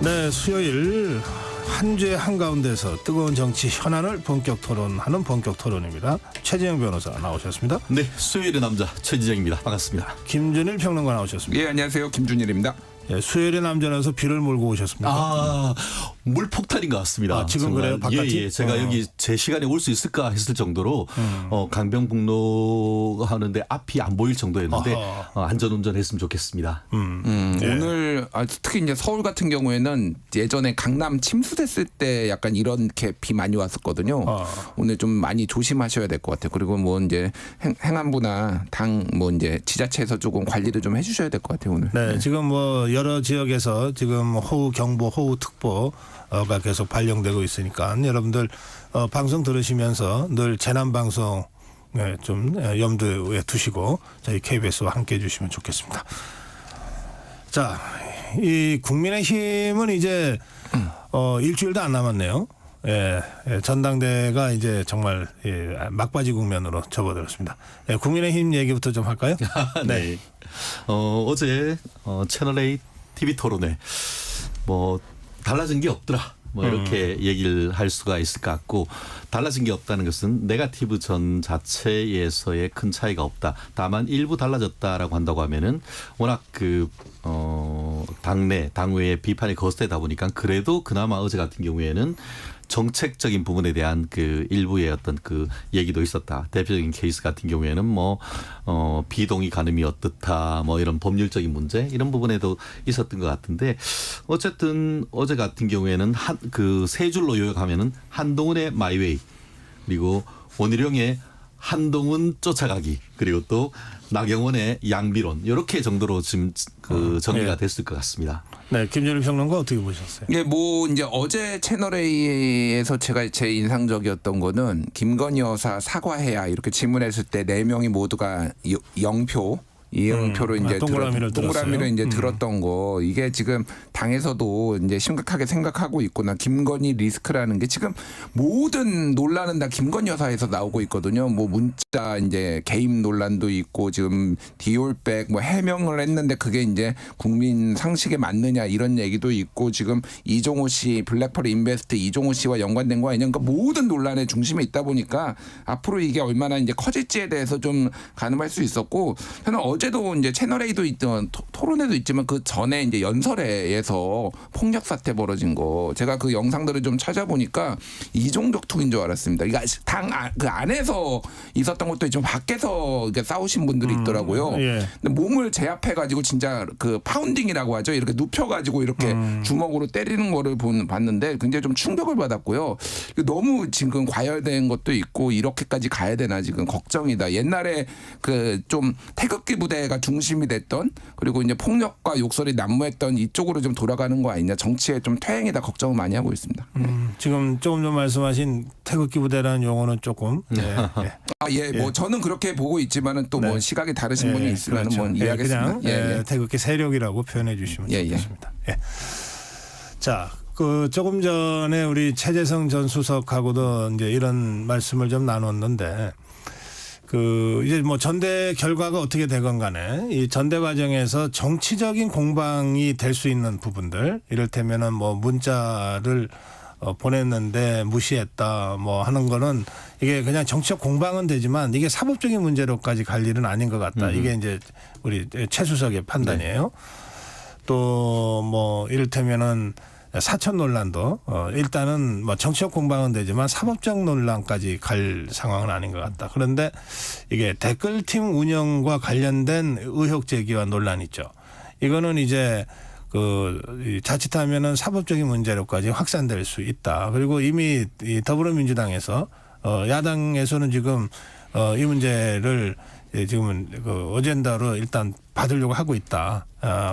네, 수요일 한 주의 한가운데서 뜨거운 정치 현안을 본격 토론하는 본격 토론입니다. 최진영 변호사 나오셨습니다. 네, 수요일의 남자 최지정입니다. 반갑습니다. 김준일 평론가 나오셨습니다. 예, 안녕하세요. 김준일입니다. 예, 수요일의 남자라서 비를 몰고 오셨습니다. 아, 물폭탄인 것 같습니다. 아, 지금 정말. 그래요? 바깥이? 예, 제가 여기 제 시간에 올 수 있을까 했을 정도로 강변북로 하는데 앞이 안 보일 정도였는데 안전운전 했으면 좋겠습니다. 예. 오늘 특히 이제 서울 같은 경우에는 예전에 강남 침수됐을 때 약간 이렇게 비 많이 왔었거든요. 오늘 좀 많이 조심하셔야 될 것 같아요. 그리고 뭐 이제 행안부나 당 뭐 이제 지자체에서 조금 관리를 좀 해주셔야 될 것 같아요. 오늘. 네, 지금 뭐 여러 지역에서 지금 호우 경보, 호우 특보가 계속 발령되고 있으니까 여러분들 방송 들으시면서 늘 재난 방송 좀 염두에 두시고 저희 KBS와 함께 해주시면 좋겠습니다. 자, 이 국민의힘은 이제 일주일도 안 남았네요. 예, 전당대가 이제 정말 막바지 국면으로 접어들었습니다. 예, 국민의힘 얘기부터 좀 할까요? 네. 어제 채널A TV 토론에 뭐 달라진 게 없더라. 뭐 이렇게 얘기를 할 수가 있을 것 같고, 달라진 게 없다는 것은 네거티브 전 자체에서의 큰 차이가 없다. 다만 일부 달라졌다라고 한다고 하면은 워낙 당내 당외의 비판이 거세다 보니까 그래도 그나마 어제 같은 경우에는 정책적인 부분에 대한 그 일부의 어떤 그 얘기도 있었다. 대표적인 케이스 같은 경우에는 뭐 비동의 가늠이 어떻다, 뭐 이런 법률적인 문제 이런 부분에도 있었던 것 같은데, 어쨌든 어제 같은 경우에는 그 세 줄로 요약하면은 한동훈의 마이웨이, 그리고 원희룡의 한동훈 쫓아가기, 그리고 또 나경원의 양비론, 이렇게 정도로 지금 정리가 됐을 것 같습니다. 네, 김준일 평론가 어떻게 보셨어요? 예, 뭐 이제 어제 채널A에서 제가 제 인상적이었던 거는 김건희 여사 사과해야 이렇게 질문했을 때 4명이 모두가 0표. 이응표로 이제 동그라미를 이제 들었던 거, 이게 지금 당에서도 이제 심각하게 생각하고 있구나. 김건희 리스크라는 게 지금 모든 논란은 다 김건희 여사에서 나오고 있거든요. 뭐 문자 이제 개입 논란도 있고, 지금 디올백 뭐 해명을 했는데 그게 이제 국민 상식에 맞느냐 이런 얘기도 있고, 지금 이종호 씨 블랙펄 인베스트 이종호 씨와 연관된 거 아니냐. 그러니까 모든 논란의 중심에 있다 보니까 앞으로 이게 얼마나 이제 커질지에 대해서 좀 가늠할 수 있었고, 저는 어제도 이제 채널A도 있던 토론회도 있지만 그 전에 이제 연설회에서 폭력 사태 벌어진 거, 제가 그 영상들을 좀 찾아보니까 이종격투기인 줄 알았습니다. 그러니까 당 그 안에서 있었던 것도 있지만 밖에서 이렇게 싸우신 분들이 있더라고요. 예. 근데 몸을 제압해가지고 진짜 그 파운딩이라고 하죠. 이렇게 눕혀가지고 이렇게 주먹으로 때리는 거를 봤는데 굉장히 좀 충격을 받았고요. 너무 지금 과열된 것도 있고, 이렇게까지 가야 되나 지금 걱정이다. 옛날에 그 좀 태극기 부대가 중심이 됐던, 그리고 이제 폭력과 욕설이 난무했던 이쪽으로 좀 돌아가는 거 아니냐. 정치에 좀 퇴행이다 걱정을 많이 하고 있습니다. 지금 조금 전 말씀하신 태극기 부대라는 용어는 조금 뭐 저는 그렇게 보고 있지만은 또 뭐 시각이 다르신 분이 있으면 그렇죠. 뭐 이해하겠습니다. 그냥 태극기 세력이라고 표현해 주시면 좋겠습니다. 예. 자, 그 조금 전에 우리 최재성 전 수석하고도 이제 이런 말씀을 좀 나눴는데, 그 이제 뭐 전대 결과가 어떻게 되건 간에 이 전대 과정에서 정치적인 공방이 될 수 있는 부분들, 이를테면은 뭐 문자를 보냈는데 무시했다 뭐 하는 거는 이게 그냥 정치적 공방은 되지만 이게 사법적인 문제로까지 갈 일은 아닌 것 같다. 이게 이제 우리 최 수석의 판단이에요. 또 뭐 이를테면은 사천 논란도 일단은 뭐 정치적 공방은 되지만 사법적 논란까지 갈 상황은 아닌 것 같다. 그런데 이게 댓글팀 운영과 관련된 의혹 제기와 논란 있죠. 이거는 이제 그 자칫하면은 사법적인 문제로까지 확산될 수 있다. 그리고 이미 이 더불어민주당에서 야당에서는 지금 이 문제를 지금은 그 어젠다로 일단 받으려고 하고 있다.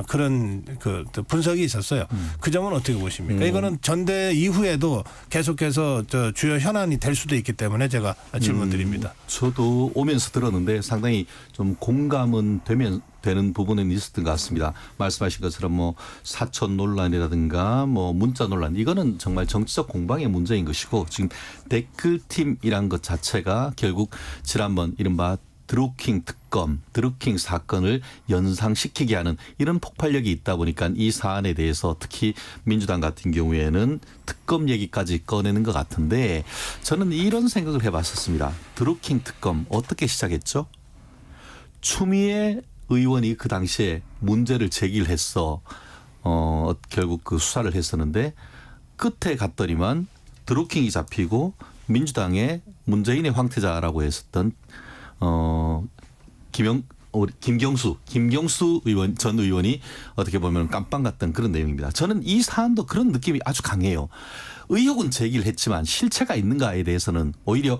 그런 그 분석이 있었어요. 그 점은 어떻게 보십니까? 이거는 전대 이후에도 계속해서 저 주요 현안이 될 수도 있기 때문에 제가 질문드립니다. 저도 오면서 들었는데 상당히 좀 공감은 되는 부분은 있었던 것 같습니다. 말씀하신 것처럼 뭐 사천 논란이라든가 뭐 문자 논란, 이거는 정말 정치적 공방의 문제인 것이고, 지금 댓글팀이란 것 자체가 결국 지난번 이른바 드루킹 특검, 드루킹 사건을 연상시키게 하는 이런 폭발력이 있다 보니까 이 사안에 대해서 특히 민주당 같은 경우에는 특검 얘기까지 꺼내는 것 같은데 저는 이런 생각을 해봤었습니다. 드루킹 특검 어떻게 시작했죠? 추미애 의원이 그 당시에 문제를 제기를 했어. 결국 그 수사를 했었는데 끝에 갔더니만 드루킹이 잡히고 민주당의 문재인의 황태자라고 했었던 김경수 의원 전 의원이 어떻게 보면 깜빵 갔던 그런 내용입니다. 저는 이 사안도 그런 느낌이 아주 강해요. 의혹은 제기를 했지만 실체가 있는가에 대해서는 오히려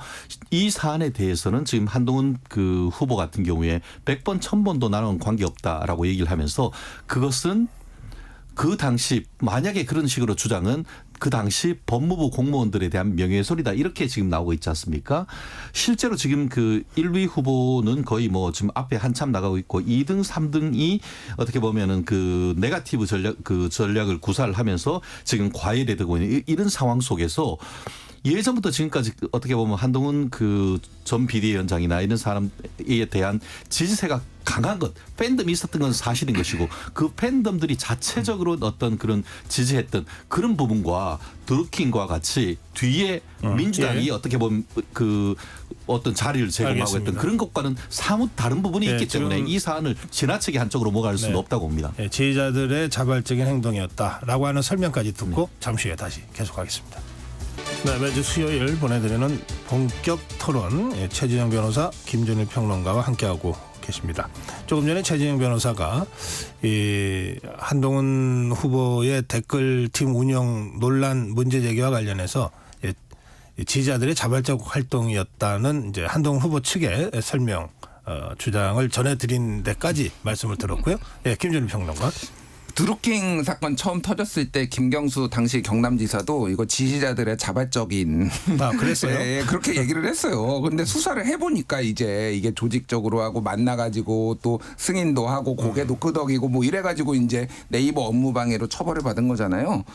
이 사안에 대해서는 지금 한동훈 그 후보 같은 경우에 100번 1000번도 나는 관계없다라고 얘기를 하면서 그것은 그 당시 만약에 그런 식으로 주장은 그 당시 법무부 공무원들에 대한 명예훼손이다 이렇게 지금 나오고 있지 않습니까? 실제로 지금 그 1위 후보는 거의 뭐 지금 앞에 한참 나가고 있고 2등, 3등이 어떻게 보면은 그 네거티브 전략을 구사를 하면서 지금 과열이 되고 있는 이런 상황 속에서 예전부터 지금까지 어떻게 보면 한동훈 그 전 비대위원장이나 이런 사람에 대한 지지세가 강한 것, 팬덤이 있었던 건 사실인 것이고 그 팬덤들이 자체적으로 어떤 그런 지지했던 그런 부분과 드루킹과 같이 뒤에 민주당이 어떻게 보면 그 어떤 자리를 제공하고 알겠습니다. 했던 그런 것과는 사뭇 다른 부분이 있기 때문에 이 사안을 지나치게 한쪽으로 몰아갈 수는 없다고 봅니다. 지지자들의 자발적인 행동이었다라고 하는 설명까지 듣고 잠시 후에 다시 계속하겠습니다. 네, 매주 수요일 보내드리는 본격 토론 최진영 변호사, 김준일 평론가와 함께하고 계십니다. 조금 전에 최진영 변호사가 이 한동훈 후보의 댓글팀 운영 논란 문제 제기와 관련해서 지지자들의 자발적 활동이었다는 이제 한동훈 후보 측의 설명 주장을 전해드린 데까지 말씀을 들었고요. 김준일 평론가. 드루킹 사건 처음 터졌을 때 김경수 당시 경남지사도 이거 지지자들의 자발적인 그랬어요? 네, 그렇게 얘기를 했어요. 그런데 수사를 해보니까 이제 이게 조직적으로 하고 만나가지고 또 승인도 하고 고개도 끄덕이고 뭐 이래가지고 이제 네이버 업무방해로 처벌을 받은 거잖아요.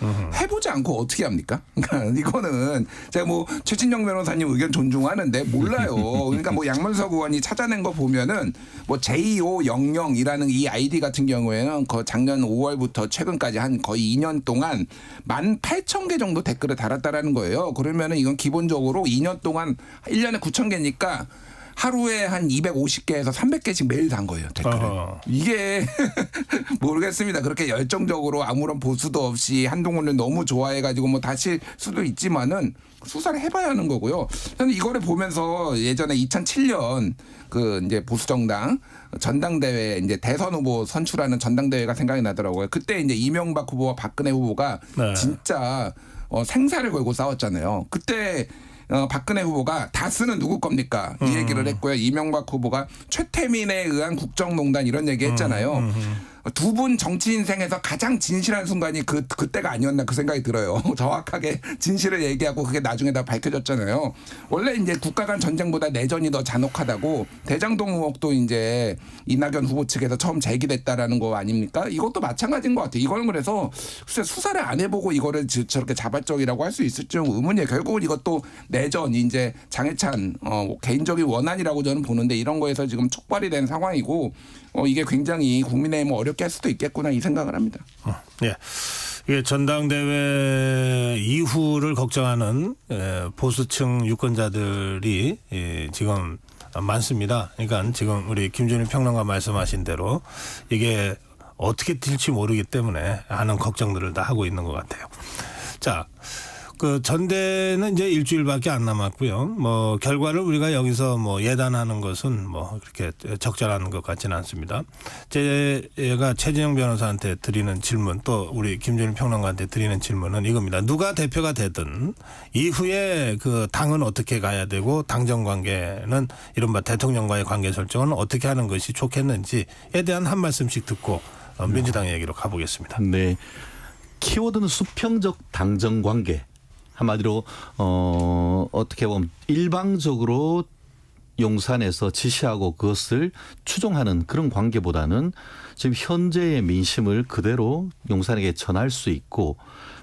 해보지 않고 어떻게 합니까? 그러니까 이거는 제가 뭐 최진영 변호사님 의견 존중하는데 몰라요. 그러니까 뭐 양문석 의원이 찾아낸 거 보면은 뭐 J500이라는 이 아이디 같은 경우에는 작년 5월부터 최근까지 한 거의 2년 동안 18,000개 정도 댓글을 달았다라는 거예요. 그러면은 이건 기본적으로 2년 동안 1년에 9,000개니까 하루에 한 250개에서 300개씩 매일 단 거예요. 댓글을. 이게 모르겠습니다. 그렇게 열정적으로 아무런 보수도 없이 한동훈을 너무 좋아해가지고 뭐 다칠 수도 있지만은 수사를 해봐야 하는 거고요. 저는 이거를 보면서 예전에 2007년 그 이제 보수정당 전당대회 이제 대선 후보 선출하는 전당대회가 생각이 나더라고요. 그때 이제 이명박 후보와 박근혜 후보가 진짜 생사를 걸고 싸웠잖아요. 그때 박근혜 후보가 다스는 누구 겁니까? 이 얘기를 했고요. 이명박 후보가 최태민에 의한 국정농단 이런 얘기 했잖아요. 두 분 정치 인생에서 가장 진실한 순간이 그때가 아니었나 그 생각이 들어요. 정확하게 진실을 얘기하고 그게 나중에 다 밝혀졌잖아요. 원래 이제 국가 간 전쟁보다 내전이 더 잔혹하다고 대장동 의혹도 이제 이낙연 후보 측에서 처음 제기됐다라는 거 아닙니까? 이것도 마찬가지인 것 같아요. 이거는 그래서 글쎄 수사를 안 해보고 이거를 저렇게 자발적이라고 할 수 있을지 의문이에요. 결국은 이것도 내전 이제 장해찬 개인적인 원한이라고 저는 보는데 이런 거에서 지금 촉발이 된 상황이고 이게 굉장히 국민의힘을 어렵게 할 수도 있겠구나 이 생각을 합니다. 예. 이게 전당대회 이후를 걱정하는 보수층 유권자들이 지금 많습니다. 그러니까 지금 우리 김준일 평론가 말씀하신 대로 이게 어떻게 될지 모르기 때문에 하는 걱정들을 다 하고 있는 것 같아요. 자. 그 전대는 이제 일주일밖에 안 남았고요. 뭐 결과를 우리가 여기서 뭐 예단하는 것은 뭐 그렇게 적절한 것 같지는 않습니다. 제가 최진영 변호사한테 드리는 질문 또 우리 김준일 평론가한테 드리는 질문은 이겁니다. 누가 대표가 되든 이후에 그 당은 어떻게 가야 되고 당정 관계는 이른바 대통령과의 관계 설정은 어떻게 하는 것이 좋겠는지에 대한 한 말씀씩 듣고 민주당 얘기로 가보겠습니다. 네. 키워드는 수평적 당정 관계. 한마디로 어떻게 보면 일방적으로 용산에서 지시하고 그것을 추종하는 그런 관계보다는 지금 현재의 민심을 그대로 용산에게 전할 수 있고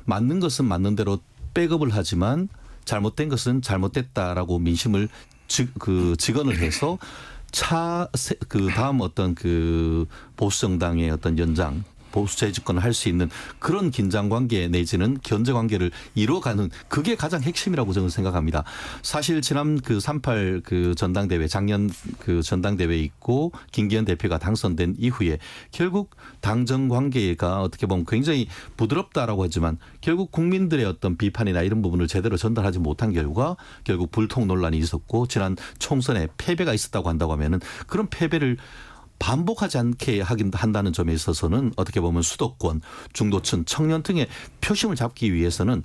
맞는 것은 맞는 대로 백업을 하지만 잘못된 것은 잘못됐다라고 민심을 직언을 해서 그 다음 어떤 그 보수 정당의 어떤 연장 보수 재집권을 할 수 있는 그런 긴장 관계 내지는 견제 관계를 이뤄가는 그게 가장 핵심이라고 저는 생각합니다. 사실 지난 그 3.8 그 전당대회 작년 그 전당대회 있고 김기현 대표가 당선된 이후에 결국 당정 관계가 어떻게 보면 굉장히 부드럽다라고 하지만 결국 국민들의 어떤 비판이나 이런 부분을 제대로 전달하지 못한 결과 결국 불통 논란이 있었고 지난 총선에 패배가 있었다고 한다고 하면은 그런 패배를 반복하지 않게 한다는 점에 있어서는 어떻게 보면 수도권, 중도층, 청년층의 표심을 잡기 위해서는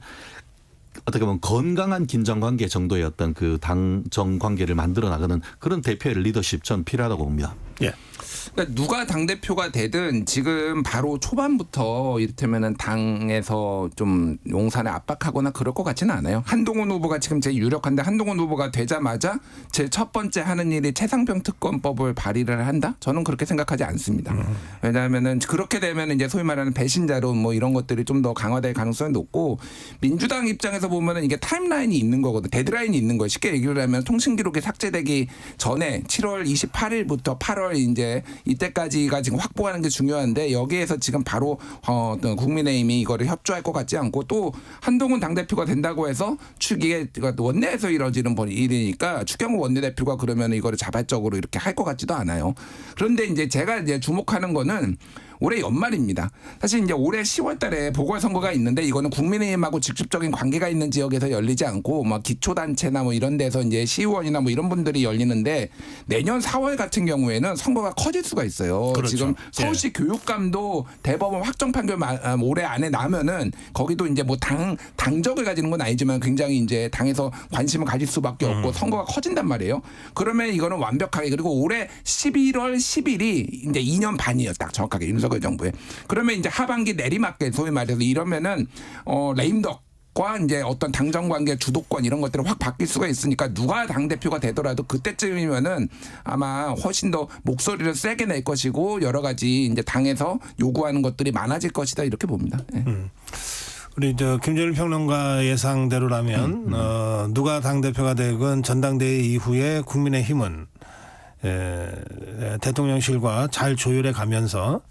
어떻게 보면 건강한 긴장관계 정도의 어떤 그 당정 관계를 만들어 나가는 그런 대표의 리더십 전 필요하다고 봅니다. 예. 그러니까 누가 당대표가 되든 지금 바로 초반부터 이를테면은 당에서 좀 용산에 압박하거나 그럴 것 같지는 않아요. 한동훈 후보가 지금 제일 유력한데 한동훈 후보가 되자마자 제 첫 번째 하는 일이 최상병 특검법을 발의를 한다? 저는 그렇게 생각하지 않습니다. 왜냐하면은 그렇게 되면 이제 소위 말하는 배신자론 뭐 이런 것들이 좀 더 강화될 가능성이 높고 민주당 입장에서 보면은 이게 타임라인이 있는 거거든. 데드라인이 있는 거예요. 쉽게 얘기를 하면 통신기록이 삭제되기 전에 7월 28일부터 8월 이제 이때까지가 지금 확보하는 게 중요한데 여기에서 지금 바로 국민의힘이 이거를 협조할 것 같지 않고 또 한동훈 당대표가 된다고 해서 이게 원내에서 이루어지는 일이니까 추경호 원내대표가 그러면 이거를 자발적으로 이렇게 할 것 같지도 않아요. 그런데 이제 제가 이제 주목하는 거는 올해 연말입니다. 사실 이제 올해 10월 달에 보궐선거가 있는데 이거는 국민의힘하고 직접적인 관계가 있는 지역에서 열리지 않고 막 기초단체나 뭐 이런 데서 이제 시의원이나 뭐 이런 분들이 열리는데 내년 4월 같은 경우에는 선거가 커질 수가 있어요. 그렇죠. 지금 서울시 예. 교육감도 대법원 확정 판결 올해 안에 나면은 거기도 이제 뭐 당적을 가지는 건 아니지만 굉장히 이제 당에서 관심을 가질 수밖에 없고 선거가 커진단 말이에요. 그러면 이거는 완벽하게 그리고 올해 11월 10일이 이제 2년 반이에요. 딱 정확하게 윤석열 정부에. 그러면 이제 하반기 내리막길 소위 말해서 이러면은 레임덕과 이제 어떤 당정 관계 주도권 이런 것들이 확 바뀔 수가 있으니까 누가 당 대표가 되더라도 그때쯤이면은 아마 훨씬 더 목소리를 세게 낼 것이고 여러 가지 이제 당에서 요구하는 것들이 많아질 것이다 이렇게 봅니다. 네. 우리 저 김준일 평론가 예상대로라면 누가 당 대표가 되건 전당대회 이후에 국민의힘은 대통령실과 잘 조율해 가면서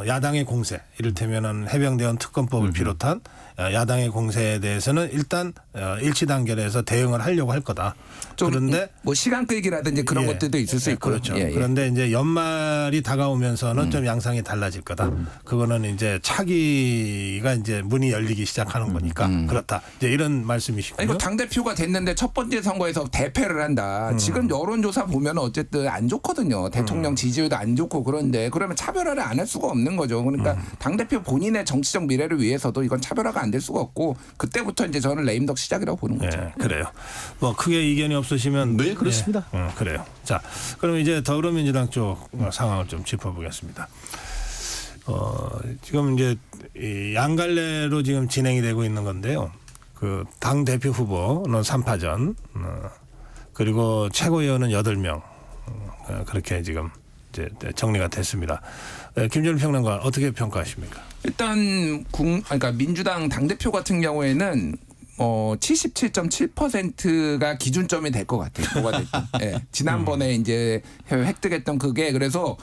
야당의 공세, 이를테면은 해병대원 특검법을 비롯한 야당의 공세에 대해서는 일단 일치 단결해서 대응을 하려고 할 거다. 그런데 뭐 시간 끌기라든지 그런 것들도 있을 수 있고 그렇죠. 그런데 이제 연말이 다가오면서는 좀 양상이 달라질 거다. 그거는 이제 차기가 이제 문이 열리기 시작하는 거니까 그렇다. 이제 이런 말씀이시군요. 이거 당 대표가 됐는데 첫 번째 선거에서 대패를 한다. 지금 여론조사 보면 어쨌든 안 좋거든요. 대통령 지지율도 안 좋고 그런데 그러면 차별화를 안 할 수가 없는 거죠. 그러니까 당 대표 본인의 정치적 미래를 위해서도 이건 차별화가 안 될 수가 없고 그때부터 이제 저는 레임덕 시작이라고 보는 거죠. 네, 그래요. 뭐 크게 이견이 없으시면 네, 그렇습니다. 그래요. 자, 그럼 이제 더불어민주당 쪽 상황을 좀 짚어보겠습니다. 지금 이제 이 양갈래로 지금 진행이 되고 있는 건데요. 그 당 대표 후보는 3파전, 그리고 최고위원은 8명 그렇게 지금 이제 정리가 됐습니다. 김준일 평론가 어떻게 평가하십니까? 일단 그러니까 민주당 당대표 같은 경우에는 77.7%가 기준점이 될 것 같아요. 뭐가 됐든. 예. 지난번에 이제 획득했던 그게 그래서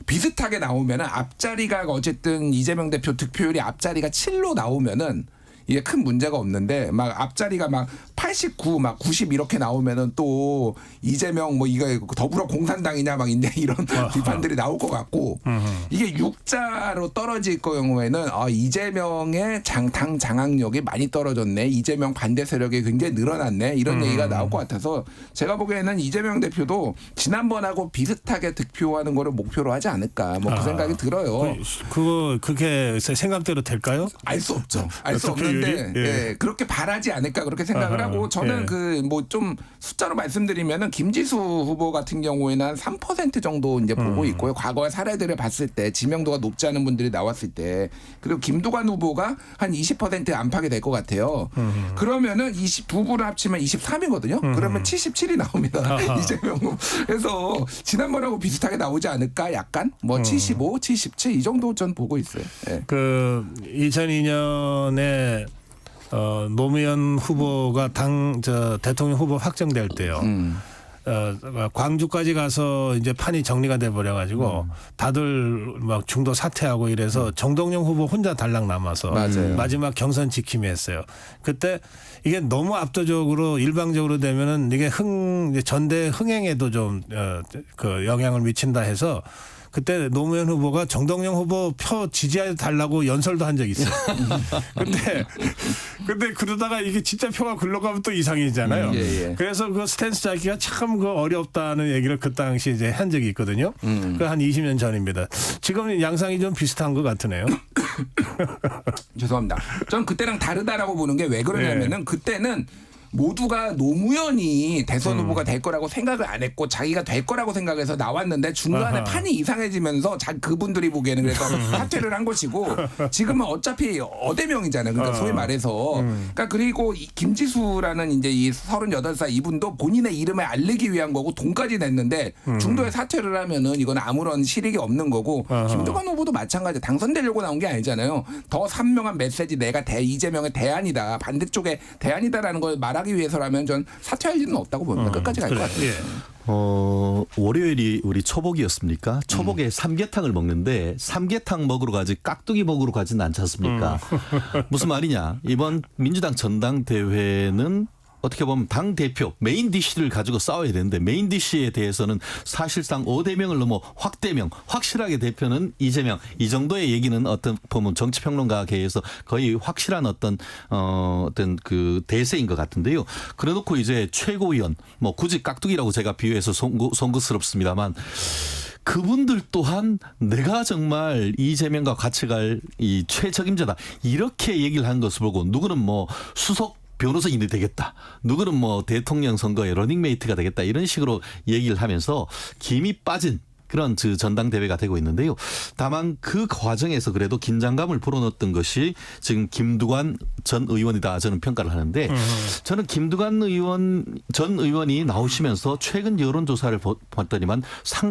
비슷하게 나오면은 앞자리가 어쨌든 이재명 대표 득표율이 앞자리가 7로 나오면은 이게 큰 문제가 없는데 막 앞자리가 막 89, 막 90 이렇게 나오면은 또 이재명 뭐 이거 더불어 공산당이냐 막 이런 비판들이 나올 것 같고 이게 6자로 떨어질 경우에는 이재명의 당 장악력이 많이 떨어졌네. 이재명 반대 세력이 굉장히 늘어났네. 이런 얘기가 나올 것 같아서 제가 보기에는 이재명 대표도 지난번하고 비슷하게 득표하는 거를 목표로 하지 않을까. 뭐 그 생각이 들어요. 그거 그렇게 생각대로 될까요? 알 수 없죠. 알 수 없는데 예, 그렇게 바라지 않을까 그렇게 생각을 하고 저는 그 뭐 좀 숫자로 말씀드리면은 김지수 후보 같은 경우에는 한 3% 정도 이제 보고 있고요. 과거의 사례들을 봤을 때 지명도가 높지 않은 분들이 나왔을 때 그리고 김두관 후보가 한 20% 안팎이 될 것 같아요. 그러면은 22부를 합치면 23이거든요. 그러면 77이 나옵니다. 이재명 후보. 그래서 지난번하고 비슷하게 나오지 않을까 약간 뭐 75, 77 이 정도 전 보고 있어요. 예. 그 2002년에 노무현 후보가 대통령 후보 확정될 때요. 광주까지 가서 이제 판이 정리가 돼 버려 가지고 다들 막 중도 사퇴하고 이래서 정동영 후보 혼자 달랑 남아서 맞아요. 마지막 경선 지킴이 했어요. 그때 이게 너무 압도적으로 일방적으로 되면은 이게 전대 흥행에도 좀 그 영향을 미친다 해서 그때 노무현 후보가 정동영 후보 표 지지해 달라고 연설도 한 적이 있어요. 근데 그러다가 이게 진짜 표가 굴러가면 또 이상이잖아요. 그래서 그 스탠스 잡기가 참 그 어렵다는 얘기를 그 당시 이제 한 적이 있거든요. 그 한 20년 전입니다. 지금 양상이 좀 비슷한 것 같으네요. 죄송합니다. 전 그때랑 다르다라고 보는 게 왜 그러냐면은 그때는 모두가 노무현이 대선 후보가 될 거라고 생각을 안 했고 자기가 될 거라고 생각해서 나왔는데 중간에 아하. 판이 이상해지면서 그분들이 보기에는 그래서 사퇴를 한 것이고 지금은 어차피 어대명이잖아요. 그러니까 소위 말해서 그러니까 그리고 이 김지수라는 이제 이 38살 이분도 본인의 이름을 알리기 위한 거고 돈까지 냈는데 중도에 사퇴를 하면은 이건 아무런 실익이 없는 거고 김두관 후보도 마찬가지 당선되려고 나온 게 아니잖아요. 더 선명한 메시지 내가 이재명의 대안이다 반대쪽에 대안이다라는 걸 말하기 위해서라면 전 사퇴할 일은 없다고 봅니다. 끝까지 갈 것 같아요. 월요일이 우리 초복이었습니까? 초복에 삼계탕을 먹는데 삼계탕 먹으러 가지 깍두기 먹으러 가지는 않지 않습니까? 무슨 말이냐? 이번 민주당 전당대회는 어떻게 보면 당대표 메인 디시를 가지고 싸워야 되는데 메인 디시에 대해서는 사실상 5대명을 넘어 확대명 확실하게 대표는 이재명 이 정도의 얘기는 어떤 보면 정치평론가계에서 거의 확실한 어떤 그 대세인 것 같은데요. 그래놓고 이제 최고위원 뭐 굳이 깍두기라고 제가 비유해서 송구스럽습니다만 그분들 또한 내가 정말 이재명과 같이 갈 이 최적임자다 이렇게 얘기를 한 것을 보고 누구는 뭐 수석 변호사인이 되겠다. 누구는 뭐 대통령 선거에 러닝메이트가 되겠다. 이런 식으로 얘기를 하면서 김이 빠진 그런 전당대회가 되고 있는데요. 다만 그 과정에서 그래도 긴장감을 불어넣었던 것이 지금 김두관 전 의원이다 저는 평가를 하는데 저는 김두관 전 의원이 나오시면서 최근 여론조사를 봤더니만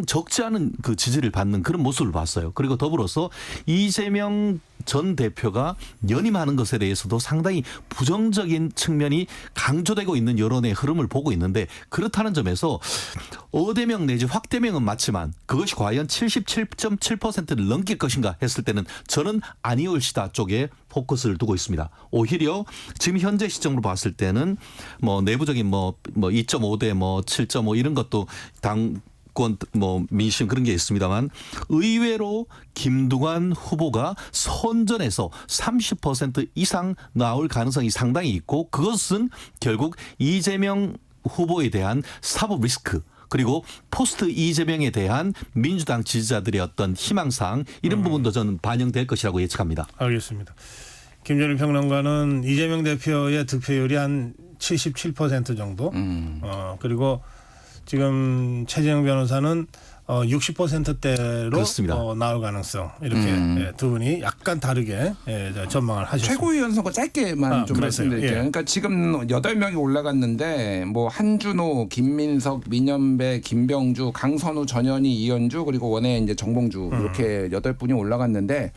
적지 않은 그 지지를 받는 그런 모습을 봤어요. 그리고 더불어서 이재명 전 대표가 연임하는 것에 대해서도 상당히 부정적인 측면이 강조되고 있는 여론의 흐름을 보고 있는데 그렇다는 점에서 5대명 내지 확대명은 맞지만 그것이 과연 77.7%를 넘길 것인가 했을 때는 저는 아니올시다 쪽에 포커스를 두고 있습니다. 오히려 지금 현재 시점으로 봤을 때는 뭐 내부적인 뭐 2.5대 뭐 7.5 이런 것도 권 뭐 민심 그런 게 있습니다만 의외로 김두관 후보가 선전에서 30% 이상 나올 가능성이 상당히 있고 그것은 결국 이재명 후보에 대한 사법 리스크 그리고 포스트 이재명에 대한 민주당 지지자들의 어떤 희망사항 이런 부분도 저는 반영될 것이라고 예측합니다. 알겠습니다. 김준일 평론가는 이재명 대표의 득표율이 한 77% 정도 그리고 지금 최재형 변호사는 60%대로 나올 가능성 이렇게 두 분이 약간 다르게 전망을 하셨습니다. 최고위원 선거 짧게만 좀 말씀드릴게요. 그러니까 지금 8명이 올라갔는데 뭐 한준호, 김민석, 민연배, 김병주, 강선우, 전현희, 이현주 그리고 원외 이제 정봉주 이렇게 8분이 올라갔는데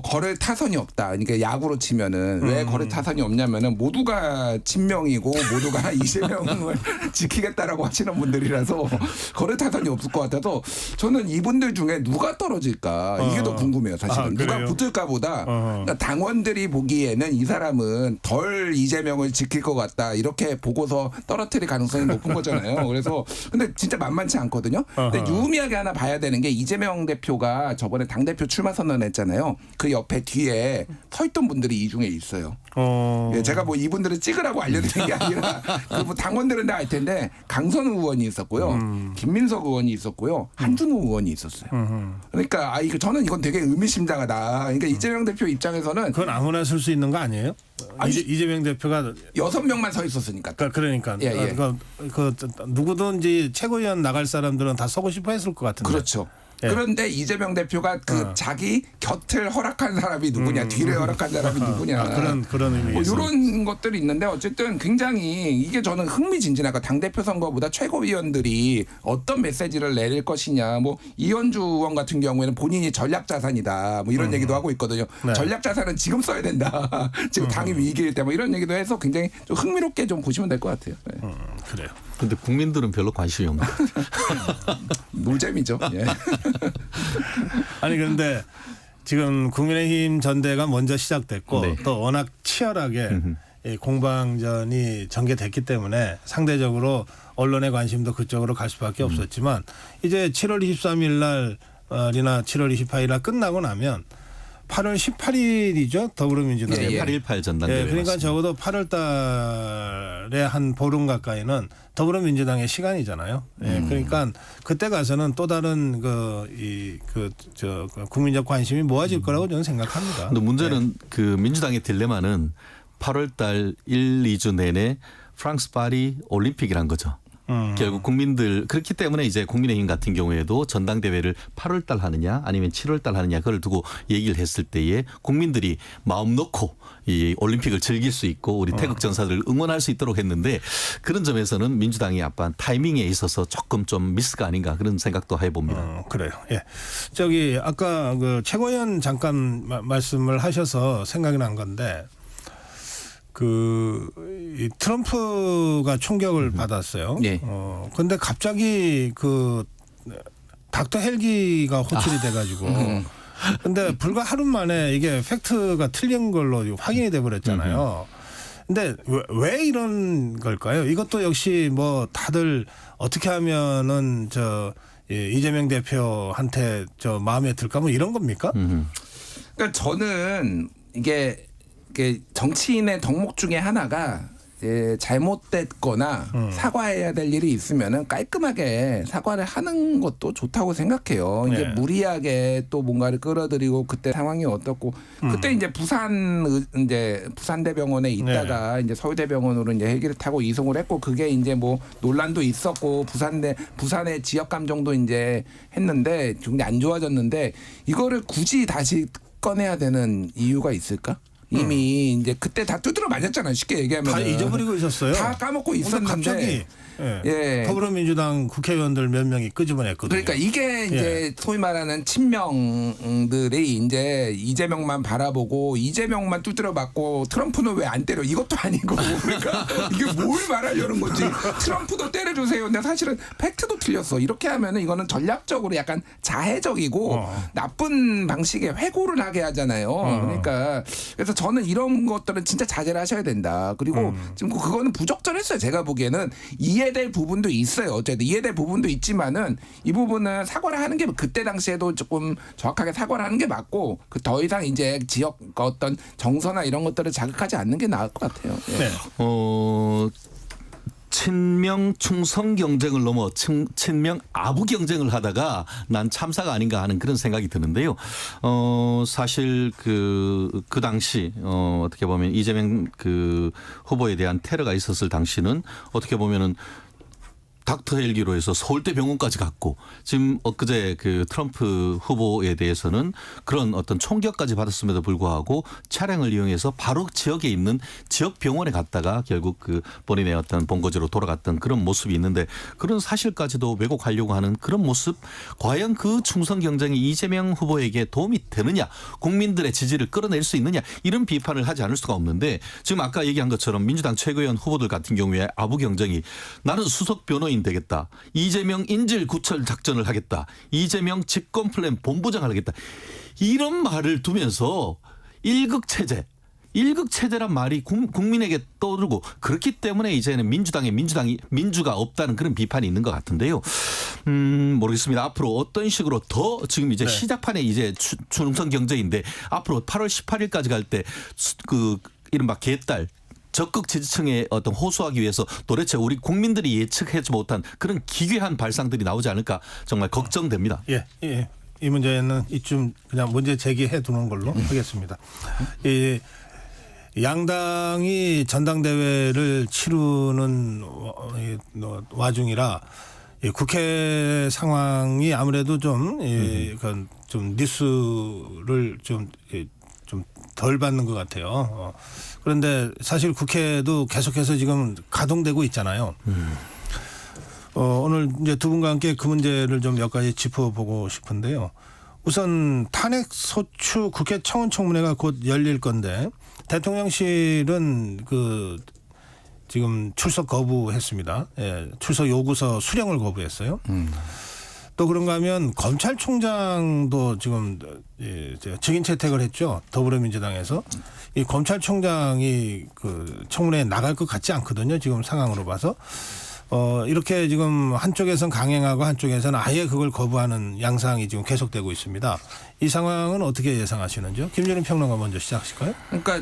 거래 타선이 없다. 그러니까 야구로 치면은 왜 거래 타선이 없냐면은 모두가 친명이고 모두가 이재명을 지키겠다라고 하시는 분들이라서 거래 타선이 없을 것 같아서 저는 이분들 중에 누가 떨어질까 이게 더 궁금해요. 사실은 누가 붙을까보다 그러니까 당원들이 보기에는 이 사람은 덜 이재명을 지킬 것 같다 이렇게 보고서 떨어뜨릴 가능성이 높은 거잖아요. 그래서 근데 진짜 만만치 않거든요. 근데 유의미하게 하나 봐야 되는 게 이재명 대표가 저번에 당 대표 출마 선언했잖아요. 그 옆에 뒤에 서 있던 분들이 이 중에 있어요. 예, 제가 뭐 이분들을 찍으라고 알려드린 게 아니라 그 뭐 당원들은 다 알 텐데 강선우 의원이 있었고요, 김민석 의원이 있었고요, 한준호 의원이 있었어요. 그러니까 저는 이건 되게 의미심장하다. 그러니까 이재명 대표 입장에서는 그건 아무나 쓸 수 있는 거 아니에요? 이재명 대표가 6명만 서 있었으니까. 그러니까 누구든지 최고위원 나갈 사람들은 다 서고 싶어 했을 것 같은데. 그렇죠. 그런데 이재명 대표가 자기 곁을 허락한 사람이 누구냐, 뒤를 허락한 사람이 누구냐. 그런 의미. 뭐 이런 것들이 있는데 어쨌든 굉장히 이게 저는 흥미진진하고 당대표 선거보다 최고위원들이 어떤 메시지를 내릴 것이냐. 뭐 이현주 의원 같은 경우에는 본인이 전략자산이다. 뭐 이런 얘기도 하고 있거든요. 네. 전략자산은 지금 써야 된다. 지금 당이 위기일 때 뭐 이런 얘기도 해서 굉장히 좀 흥미롭게 좀 보시면 될 것 같아요. 네. 그래요. 근데 국민들은 별로 관심이 없는 것 같아요. 노잼이죠. 예. 아니 그런데 지금 국민의힘 전대가 먼저 시작됐고 네. 또 워낙 치열하게 이 공방전이 전개됐기 때문에 상대적으로 언론의 관심도 그쪽으로 갈 수밖에 없었지만 이제 7월 23일 날이나 7월 28일 날 끝나고 나면 8월 18일이죠. 더불어민주당. 예, 예. 8.18 전당대회. 예, 그러니까 맞습니다. 적어도 8월 달에 한 보름 가까이는 더불어민주당의 시간이잖아요. 예, 그러니까 그때 가서는 또 다른 국민적 관심이 모아질 거라고 저는 생각합니다. 근데 문제는 그 민주당의 딜레마는 8월 달 1, 2주 내내 프랑스 파리 올림픽이란 거죠. 결국 국민들 그렇기 때문에 이제 국민의힘 같은 경우에도 전당대회를 8월 달 하느냐 아니면 7월 달 하느냐 그걸 두고 얘기를 했을 때에 국민들이 마음 놓고 이 올림픽을 즐길 수 있고 우리 태극 전사들을 응원할 수 있도록 했는데 그런 점에서는 민주당이 약간 타이밍에 있어서 조금 좀 미스가 아닌가 그런 생각도 해봅니다. 그래요. 예. 저기 아까 그 최고위원 잠깐 말씀을 하셔서 생각이 난 건데 이 트럼프가 총격을 받았어요. 예. 근데 갑자기 그 닥터 헬기가 호출이 돼가지고. 근데 불과 하루 만에 이게 팩트가 틀린 걸로 확인이 돼 버렸잖아요. 근데 왜 이런 걸까요? 이것도 역시 뭐 다들 어떻게 하면은 이재명 대표한테 마음에 들까 뭐 이런 겁니까? 그러니까 저는 이게 정치인의 덕목 중에 하나가 잘못됐거나 사과해야 될 일이 있으면은 깔끔하게 사과를 하는 것도 좋다고 생각해요. 이게 네. 무리하게 또 뭔가를 끌어들이고 그때 상황이 어떻고 그때 이제 부산대병원에 있다가 이제 서울대병원으로 이제 헬기를 타고 이송을 했고 그게 이제 뭐 논란도 있었고 부산의 지역 감정도 이제 했는데 굉장히 안 좋아졌는데 이거를 굳이 다시 꺼내야 되는 이유가 있을까? 이미 이제 그때 다 두드러 맞았잖아요. 쉽게 얘기하면 다 잊어버리고 있었어요. 다 까먹고 있었는데 갑자기 예. 더불어민주당 국회의원들 몇 명이 끄집어냈거든요. 그러니까 이게 이제 소위 말하는 친명들이 이제 이재명만 바라보고 이재명만 두드려 맞고 트럼프는 왜 안 때려 이것도 아니고 그러니까 이게 뭘 말하려는 건지 트럼프도 때려주세요. 근데 사실은 팩트도 틀렸어. 이렇게 하면은 이거는 전략적으로 약간 자해적이고 나쁜 방식의 회고를 하게 하잖아요. 그러니까 그래서 저는 이런 것들은 진짜 자제를 하셔야 된다. 그리고 지금 그거는 부적절했어요. 제가 보기에는 이해될 부분도 있어요. 어쨌든 이해될 부분도 있지만은 이 부분은 사과를 하는 게 그때 당시에도 조금 정확하게 사과를 하는 게 맞고 그 더 이상 이제 지역 어떤 정서나 이런 것들을 자극하지 않는 게 나을 것 같아요. 예. 네. 친명 충성 경쟁을 넘어 친명 아부 경쟁을 하다가 난 참사가 아닌가 하는 그런 생각이 드는데요. 사실 그 당시 어떻게 보면 이재명 그 후보에 대한 테러가 있었을 당시는 어떻게 보면은 닥터 헬기로 해서 서울대병원까지 갔고 지금 엊그제 그 트럼프 후보에 대해서는 그런 어떤 총격까지 받았음에도 불구하고 차량을 이용해서 바로 지역에 있는 지역 병원에 갔다가 결국 그 본인의 어떤 본거지로 돌아갔던 그런 모습이 있는데 그런 사실까지도 왜곡하려고 하는 그런 모습 과연 그 충성 경쟁이 이재명 후보에게 도움이 되느냐 국민들의 지지를 끌어낼 수 있느냐 이런 비판을 하지 않을 수가 없는데 지금 아까 얘기한 것처럼 민주당 최고위원 후보들 같은 경우에 아부 경쟁이 나는 수석 변호인 되겠다. 이재명 인질 구출 작전을 하겠다. 이재명 집권 플랜 본부장을 하겠다. 이런 말을 두면서 일극체제란 말이 국민에게 떠오르고 그렇기 때문에 이제는 민주가 없다는 그런 비판이 있는 것 같은데요. 모르겠습니다. 앞으로 어떤 식으로 더 지금 이제 시작판에 이제 충성 경쟁인데 앞으로 8월 18일까지 갈 때 그 이른바 개딸 적극 지지층에 어떤 호소하기 위해서 도대체 우리 국민들이 예측하지 못한 그런 기괴한 발상들이 나오지 않을까 정말 걱정됩니다. 예. 이 문제는 이쯤 그냥 문제 제기해 두는 걸로 하겠습니다. 이 양당이 전당대회를 치르는 와중이라 국회 상황이 아무래도 좀 뉴스를 좀 덜 받는 것 같아요. 그런데 사실 국회도 계속해서 지금 가동되고 있잖아요. 오늘 이제 두 분과 함께 그 문제를 좀 몇 가지 짚어보고 싶은데요. 우선 탄핵 소추 국회 청원청문회가 곧 열릴 건데 대통령실은 지금 출석 거부했습니다. 예, 출석 요구서 수령을 거부했어요. 또 그런가 하면 검찰총장도 지금 증인 채택을 했죠. 더불어민주당에서. 이 검찰총장이 그 청문회에 나갈 것 같지 않거든요. 지금 상황으로 봐서. 이렇게 지금 한쪽에선 강행하고 한쪽에서는 아예 그걸 거부하는 양상이 지금 계속되고 있습니다. 이 상황은 어떻게 예상하시는지요? 김준일 평론가 먼저 시작하실까요? 그러니까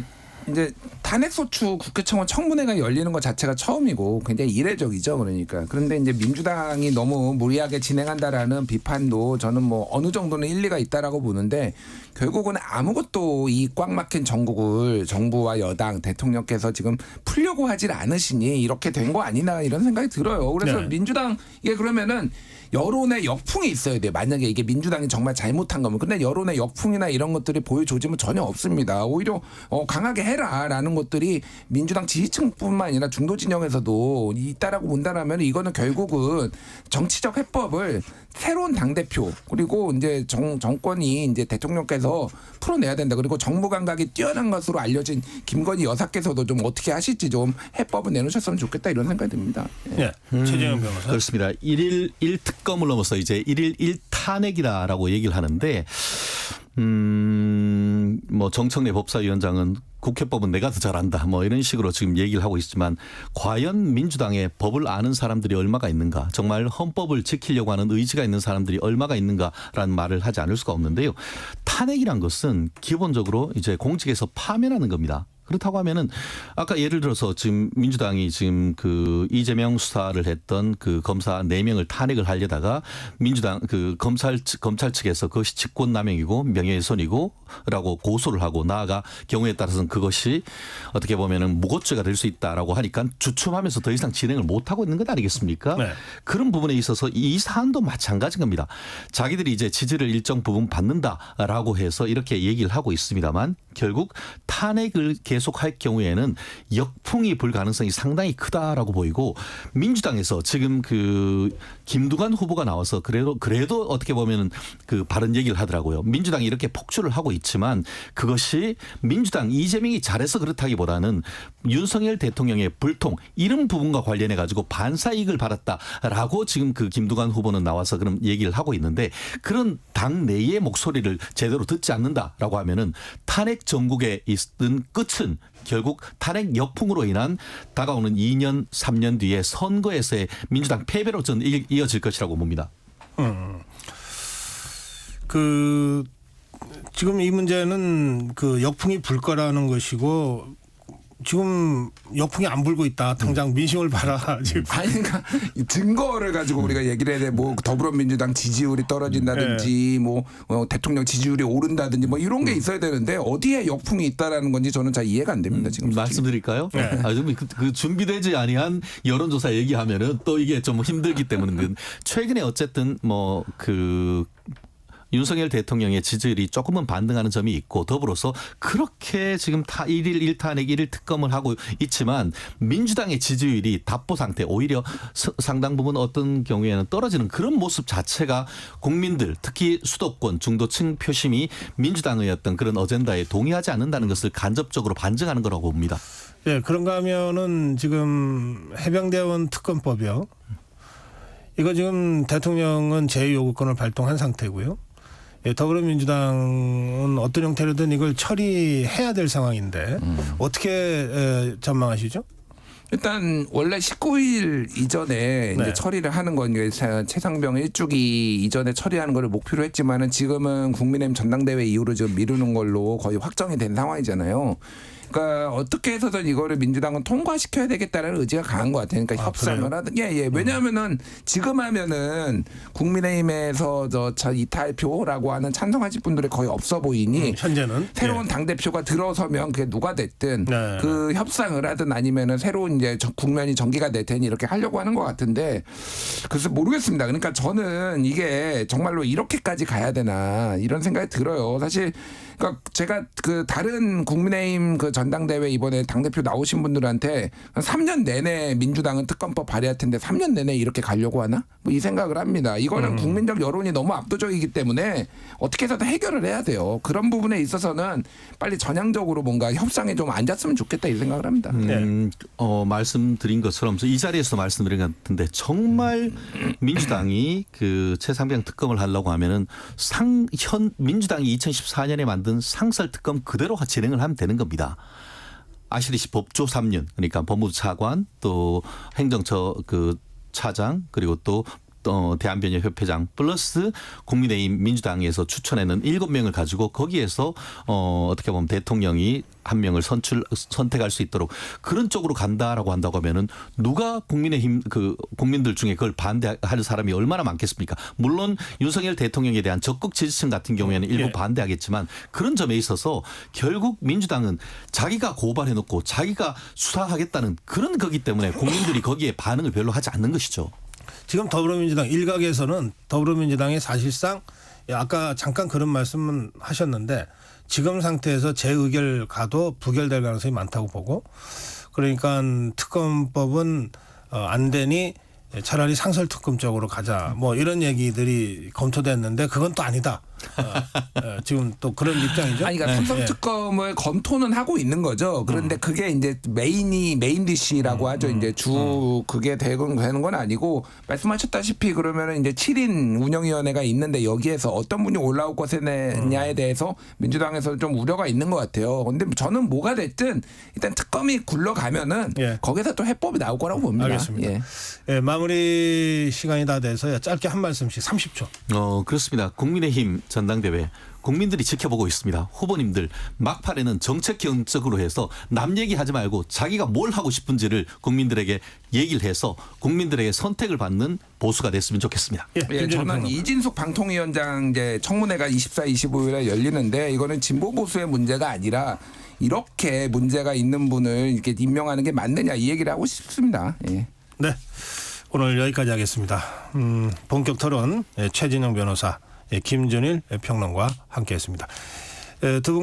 이제 탄핵소추 국회청원 청문회가 열리는 것 자체가 처음이고 굉장히 이례적이죠. 그러니까 그런데 이제 민주당이 너무 무리하게 진행한다라는 비판도 저는 뭐 어느 정도는 일리가 있다라고 보는데 결국은 아무것도 이 꽉 막힌 전국을 정부와 여당 대통령께서 지금 풀려고 하질 않으시니 이렇게 된 거 아니나 이런 생각이 들어요. 그래서 네. 민주당 이게 그러면은 여론의 역풍이 있어야 돼요. 만약에 이게 민주당이 정말 잘못한 거면. 근데 여론의 역풍이나 이런 것들이 보일 조짐은 전혀 없습니다. 오히려 강하게 해라라는 것들이 민주당 지지층뿐만 아니라 중도 진영에서도 있다라고 본다라면 이거는 결국은 정치적 해법을 새로운 당대표 그리고 이제 정권이 이제 대통령께서 풀어내야 된다. 그리고 정무 감각이 뛰어난 것으로 알려진 김건희 여사께서도 좀 어떻게 하실지 좀 해법을 내놓으셨으면 좋겠다 이런 생각이 듭니다. 예. 최재형 변호사. 그렇습니다. 1일 1특검을 넘어서 이제 1일 1탄핵이다라고 얘기를 하는데 뭐 정청래 법사위원장은 국회법은 내가 더 잘한다 뭐 이런 식으로 지금 얘기를 하고 있지만 과연 민주당에 법을 아는 사람들이 얼마가 있는가 정말 헌법을 지키려고 하는 의지가 있는 사람들이 얼마가 있는가라는 말을 하지 않을 수가 없는데요. 탄핵이란 것은 기본적으로 이제 공직에서 파면하는 겁니다. 그렇다고 하면은 아까 예를 들어서 지금 민주당이 지금 그 이재명 수사를 했던 그 검사 4명을 탄핵을 하려다가 민주당 그 검찰 측에서 그것이 직권남용이고 명예훼손이고라고 고소를 하고 나아가 경우에 따라서는 그것이 어떻게 보면은 무고죄가 될 수 있다라고 하니까 주춤하면서 더 이상 진행을 못 하고 있는 것 아니겠습니까? 네. 그런 부분에 있어서 이 사안도 마찬가지인 겁니다. 자기들이 이제 지지를 일정 부분 받는다라고 해서 이렇게 얘기를 하고 있습니다만 결국 탄핵을 계속할 경우에는 역풍이 불 가능성이 상당히 크다라고 보이고 민주당에서 지금 그 김두관 후보가 나와서 그래도 어떻게 보면은 그 바른 얘기를 하더라고요. 민주당이 이렇게 폭주를 하고 있지만 그것이 민주당 이재명이 잘해서 그렇다기보다는 윤석열 대통령의 불통 이런 부분과 관련해 가지고 반사이익을 받았다라고 지금 그 김두관 후보는 나와서 그런 얘기를 하고 있는데 그런 당 내의 목소리를 제대로 듣지 않는다라고 하면은 탄핵 전국에 있는 끝은 결국 탄핵 역풍으로 인한 다가오는 2년 3년 뒤에 선거에서의 민주당 패배로 저는 이어질 것이라고 봅니다. 그 지금 이 문제는 그 역풍이 불 거라는 것이고 지금 역풍이 안 불고 있다. 당장 민심을 봐라. 지금. 아니, 그러니까 증거를 가지고 우리가 얘기를 해야 돼. 뭐 더불어민주당 지지율이 떨어진다든지, 뭐 대통령 지지율이 오른다든지, 뭐 이런 게 있어야 되는데 어디에 역풍이 있다라는 건지 저는 잘 이해가 안 됩니다. 지금 말씀드릴까요? 네. 그 준비되지 아니한 여론조사 얘기하면은 또 이게 좀 힘들기 때문에 최근에 어쨌든 뭐 그 윤석열 대통령의 지지율이 조금은 반등하는 점이 있고 더불어서 그렇게 지금 1일 1탄핵 1일 특검을 하고 있지만 민주당의 지지율이 답보 상태 오히려 상당 부분 어떤 경우에는 떨어지는 그런 모습 자체가 국민들 특히 수도권 중도층 표심이 민주당의 어떤 그런 어젠다에 동의하지 않는다는 것을 간접적으로 반증하는 거라고 봅니다. 예, 그런가 하면은 지금 해병대원 특검법이요. 이거 지금 대통령은 제2요구권을 발동한 상태고요. 예, 더불어민주당은 어떤 형태로든 이걸 처리해야 될 상황인데 어떻게 전망하시죠? 일단 원래 19일 이전에 이제 처리를 하는 건 최상병 일주기 이전에 처리하는 걸 목표로 했지만은 지금은 국민의힘 전당대회 이후로 지금 미루는 걸로 거의 확정이 된 상황이잖아요. 그러니까 어떻게 해서든 이거를 민주당은 통과시켜야 되겠다는 의지가 강한 것 같아요. 그러니까 협상을 하든 왜냐하면은 지금 하면은 국민의힘에서 저 이탈표라고 하는 찬성하실 분들이 거의 없어 보이니 현재는 새로운 당 대표가 들어서면 그게 누가 됐든 그 협상을 하든 아니면은 새로운 이제 국면이 전개가 될 테니 이렇게 하려고 하는 것 같은데 그래서 모르겠습니다. 그러니까 저는 이게 정말로 이렇게까지 가야 되나 이런 생각이 들어요. 사실. 그러니까 제가 그 다른 국민의힘 그 전당대회 이번에 당대표 나오신 분들한테 3년 내내 민주당은 특검법 발의할 텐데 3년 내내 이렇게 가려고 하나? 뭐 이 생각을 합니다. 이거는 국민적 여론이 너무 압도적이기 때문에 어떻게 해서든 해결을 해야 돼요. 그런 부분에 있어서는 빨리 전향적으로 뭔가 협상에 좀 앉았으면 좋겠다 이 생각을 합니다. 말씀드린 것처럼 이 자리에서 말씀드린 것 같은데 정말 민주당이 그 최상병 특검을 하려고 하면은 민주당이 2014년에 만든 상설 특검 그대로 진행을 하면 되는 겁니다. 아시듯이 법조 3년 그러니까 법무부 차관 또 행정처 그 차장 그리고 또 대한변협협회장 플러스 국민의힘 민주당에서 추천해낸 7명을 가지고 거기에서 어떻게 보면 대통령이 한 명을 선택할 수 있도록 그런 쪽으로 간다라고 한다고 하면은 누가 국민의힘 그 국민들 중에 그걸 반대할 사람이 얼마나 많겠습니까? 물론 윤석열 대통령에 대한 적극 지지층 같은 경우에는 일부 반대하겠지만 그런 점에 있어서 결국 민주당은 자기가 고발해놓고 자기가 수사하겠다는 그런 거기 때문에 국민들이 거기에 반응을 별로 하지 않는 것이죠. 지금 더불어민주당 일각에서는 더불어민주당이 사실상 아까 잠깐 그런 말씀은 하셨는데 지금 상태에서 재의결 가도 부결될 가능성이 많다고 보고 그러니까 특검법은 안 되니 차라리 상설특검 쪽으로 가자 뭐 이런 얘기들이 검토됐는데 그건 또 아니다. 지금 또 그런 입장이죠. 아니, 그러니까 상설특검을 검토는 하고 있는 거죠. 그런데 그게 이제 메인 디시라고 하죠. 이제 그게 되는 건 아니고 말씀하셨다시피 그러면은 이제 7인 운영위원회가 있는데 여기에서 어떤 분이 올라올 것이냐에 대해서 민주당에서 좀 우려가 있는 것 같아요. 근데 저는 뭐가 됐든 일단 특검이 굴러가면은 거기서 또 해법이 나올 거라고 봅니다. 알겠습니다. 마무리 시간이 다 돼서 짧게 한 말씀씩 30초. 그렇습니다. 국민의힘 전당대회 국민들이 지켜보고 있습니다. 후보님들 막판에는 정책형적으로 해서 남 얘기하지 말고 자기가 뭘 하고 싶은지를 국민들에게 얘기를 해서 국민들에게 선택을 받는 보수가 됐으면 좋겠습니다. 저는 이진숙 방통위원장 이제 청문회가 24, 25일에 열리는데 이거는 진보 보수의 문제가 아니라 이렇게 문제가 있는 분을 이렇게 임명하는 게 맞느냐 이 얘기를 하고 싶습니다. 네. 오늘 여기까지 하겠습니다. 본격 토론 최진영 변호사, 김준일 평론가와 함께했습니다. 두 분